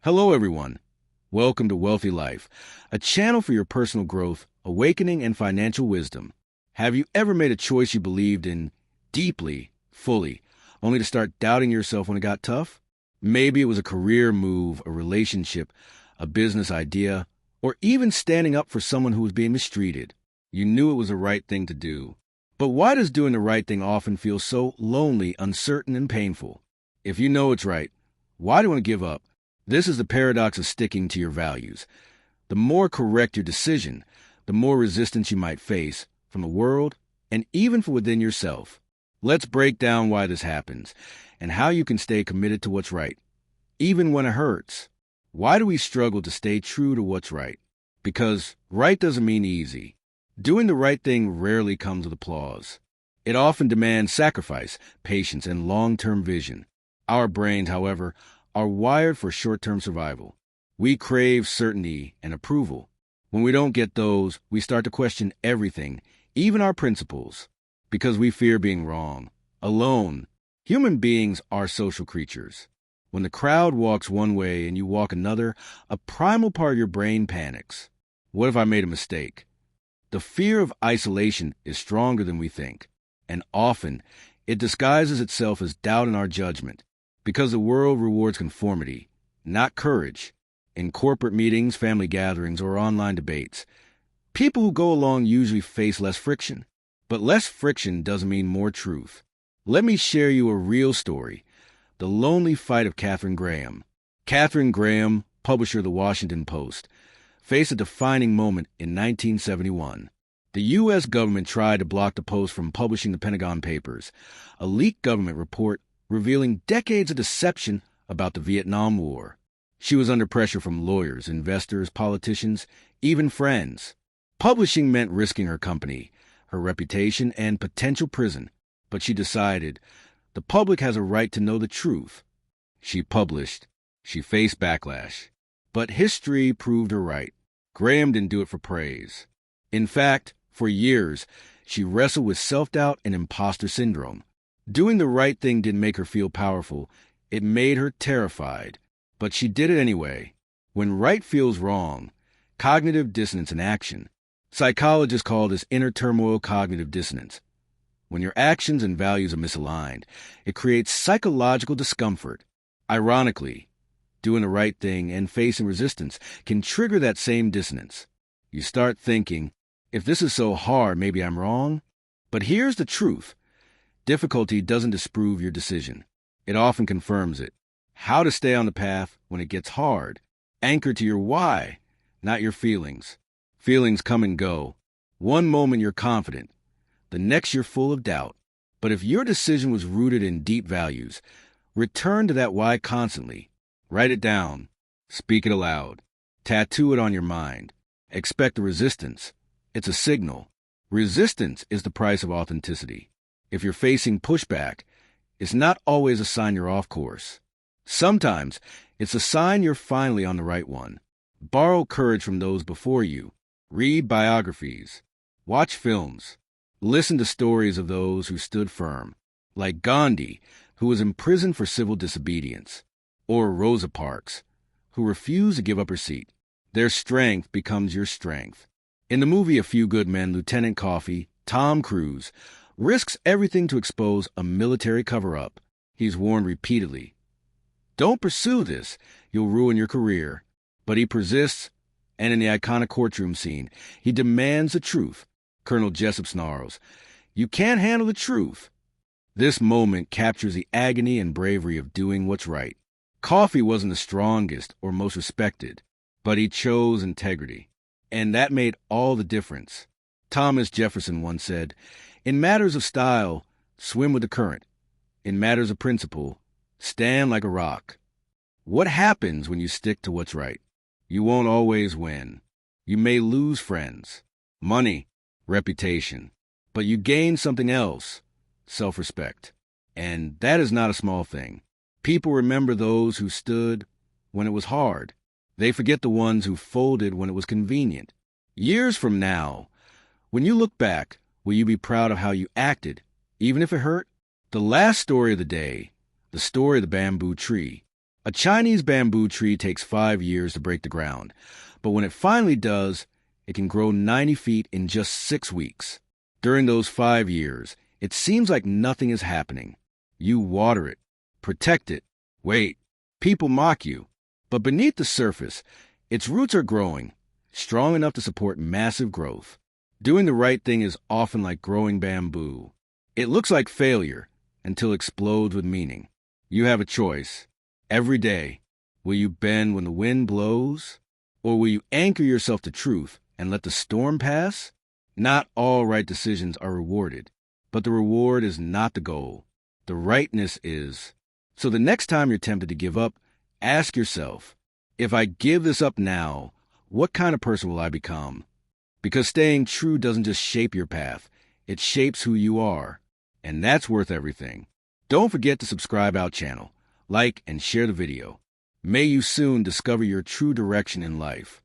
Hello, everyone. Welcome to Wealthy Life, a channel for your personal growth, awakening, and financial wisdom. Have you ever made a choice you believed in deeply, fully, only to start doubting yourself when it got tough? Maybe it was a career move, a relationship, a business idea, or even standing up for someone who was being mistreated. You knew it was the right thing to do. But why does doing the right thing often feel so lonely, uncertain, and painful? If you know it's right, why do you want to give up? This is the paradox of sticking to your values. The more correct your decision, the more resistance you might face from the world and even from within yourself. Let's break down why this happens and how you can stay committed to what's right, even when it hurts. Why do we struggle to stay true to what's right? Because right doesn't mean easy. Doing the right thing rarely comes with applause. It often demands sacrifice, patience, and long-term vision. Our brains, however, are wired for short-term survival. We crave certainty and approval. When we don't get those, we start to question everything, even our principles, because we fear being wrong, alone. Human beings are social creatures. When the crowd walks one way and you walk another, a primal part of your brain panics. What if I made a mistake? The fear of isolation is stronger than we think, and often it disguises itself as doubt in our judgment. Because the world rewards conformity, not courage. In corporate meetings, family gatherings, or online debates, people who go along usually face less friction. But less friction doesn't mean more truth. Let me share you a real story. The lonely fight of Katharine Graham. Katharine Graham, publisher of the Washington Post, faced a defining moment in 1971. The U.S. government tried to block the Post from publishing the Pentagon Papers, a leaked government report revealing decades of deception about the Vietnam War. She was under pressure from lawyers, investors, politicians, even friends. Publishing meant risking her company, her reputation, and potential prison. But she decided the public has a right to know the truth. She published. She faced backlash. But history proved her right. Graham didn't do it for praise. In fact, for years, she wrestled with self-doubt and imposter syndrome. Doing the right thing didn't make her feel powerful. It made her terrified. But she did it anyway. When right feels wrong, cognitive dissonance in action. Psychologists call this inner turmoil cognitive dissonance. When your actions and values are misaligned, it creates psychological discomfort. Ironically, doing the right thing and facing resistance can trigger that same dissonance. You start thinking, if this is so hard, maybe I'm wrong. But here's the truth. Difficulty doesn't disprove your decision. It often confirms it. How to stay on the path when it gets hard. Anchor to your why, not your feelings. Feelings come and go. One moment you're confident. The next you're full of doubt. But if your decision was rooted in deep values, return to that why constantly. Write it down. Speak it aloud. Tattoo it on your mind. Expect a resistance. It's a signal. Resistance is the price of authenticity. If you're facing pushback, it's not always a sign you're off course. Sometimes it's a sign you're finally on the right one. Borrow courage from those before you. Read biographies. Watch films. Listen to stories of those who stood firm, like Gandhi, who was imprisoned for civil disobedience, or Rosa Parks, who refused to give up her seat. Their strength becomes your strength. In the movie A Few Good Men, Lieutenant Coffee, Tom Cruise, risks everything to expose a military cover-up. He's warned repeatedly, don't pursue this, you'll ruin your career. But he persists, and in the iconic courtroom scene, he demands the truth. Colonel Jessup snarls, you can't handle the truth. This moment captures the agony and bravery of doing what's right. Coffee wasn't the strongest or most respected, but he chose integrity. And that made all the difference. Thomas Jefferson once said, in matters of style, swim with the current. In matters of principle, stand like a rock. What happens when you stick to what's right? You won't always win. You may lose friends, money, reputation, but you gain something else, self-respect. And that is not a small thing. People remember those who stood when it was hard. They forget the ones who folded when it was convenient. Years from now, when you look back, will you be proud of how you acted, even if it hurt? The last story of the day, the story of the bamboo tree. A Chinese bamboo tree takes 5 years to break the ground, but when it finally does, it can grow 90 feet in just 6 weeks. During those 5 years, it seems like nothing is happening. You water it, protect it, wait. People mock you. But beneath the surface, its roots are growing, strong enough to support massive growth. Doing the right thing is often like growing bamboo. It looks like failure until it explodes with meaning. You have a choice. Every day, will you bend when the wind blows? Or will you anchor yourself to truth and let the storm pass? Not all right decisions are rewarded, but the reward is not the goal. The rightness is. So the next time you're tempted to give up, ask yourself, if I give this up now, what kind of person will I become? Because staying true doesn't just shape your path, it shapes who you are. And that's worth everything. Don't forget to subscribe our channel, like and share the video. May you soon discover your true direction in life.